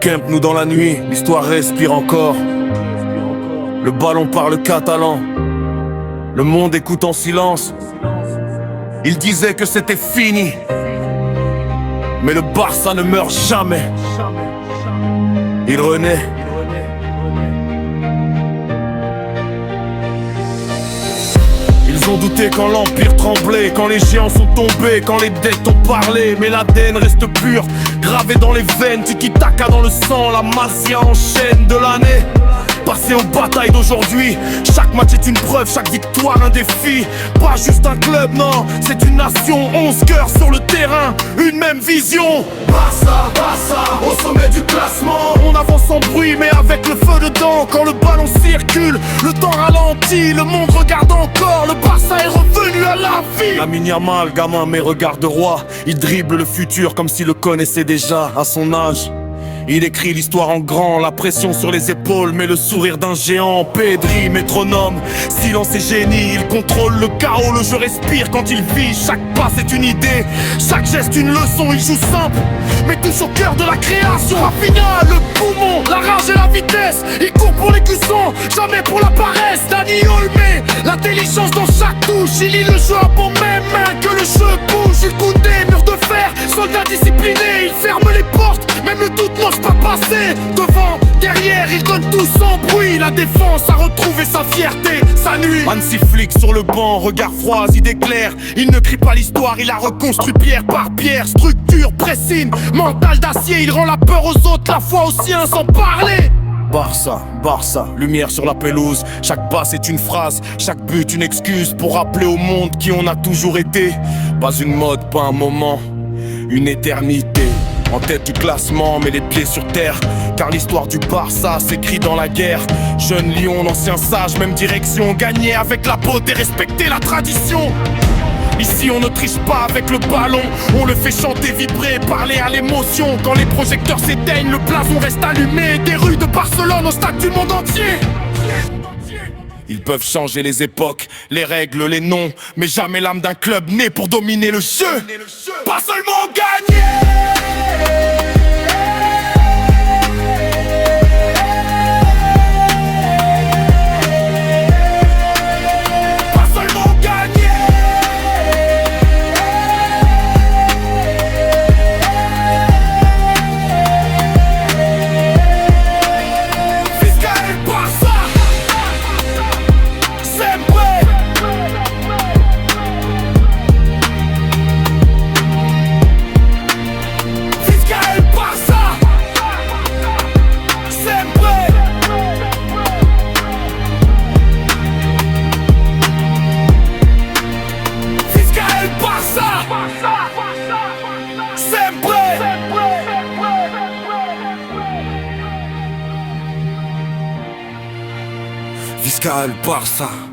Camp nous dans la nuit, l'histoire respire encore. Le ballon parle catalan, le monde écoute en silence. Il disait que c'était fini, mais le Barça ne meurt jamais. Il renaît. Ils ont douté quand l'empire tremblait, quand les géants sont tombés, quand les dettes ont parlé. Mais l'ADN reste pur, gravé dans les veines. Tiki-taka dans le sang, la Masia enchaîne de l'année passé aux batailles d'aujourd'hui. Chaque match est une preuve, chaque victoire un défi. Pas juste un club, non, c'est une nation. 11 cœurs sur le terrain, une même vision. Barça, Barça, au sommet du classement. On avance sans bruit mais avec le feu dedans. Quand le ballon circule, le temps ralentit. Le monde regarde encore, le Barça est revenu à la vie. Lamine Yamal, gamin mais regard de roi. Il dribble le futur comme s'il le connaissait déjà à son âge. Il écrit l'histoire en grand, la pression sur les épaules, mais le sourire d'un géant. Pedri, métronome, silence et génie. Il contrôle le chaos, le jeu respire quand il vit. Chaque passe est une idée, chaque geste une leçon. Il joue simple, mais touche au cœur de la création. Rafinha, le poumon, la rage et la vitesse. Il court pour les cuissons, jamais pour la paresse. Dani Olme, l'intelligence dans chaque touche. Il lit le jeu à bon même main que le jeu bouge. Il coud des murs de fer, soldat discipliné. Il ferme les portes, même le doute n'ose pas passer. Devant, derrière, il donne tout sans bruit. La défense a retrouvé sa fierté, sa nuit. Hansi Flick sur le banc, regard froid, idée claire. Il ne crie pas l'histoire, il a reconstruit pierre par pierre. Structure, pressing, mental d'acier. Il rend la peur aux autres, la foi aux siens sans parler. Barça, Barça, lumière sur la pelouse. Chaque passe est une phrase, chaque but une excuse pour rappeler au monde qui on a toujours été. Pas une mode, pas un moment, une éternité. En tête du classement, mais les pieds sur terre. Car l'histoire du Barça s'écrit dans la guerre. Jeune lion, ancien sage, même direction. Gagner avec la beauté, respecter la tradition. Ici on ne triche pas avec le ballon. On le fait chanter, vibrer, parler à l'émotion. Quand les projecteurs s'éteignent, le blason reste allumé. Des rues de Barcelone au stade du monde entier. Ils peuvent changer les époques, les règles, les noms, mais jamais l'âme d'un club né pour dominer le jeu. Pas seulement gagner. Visca el Barça.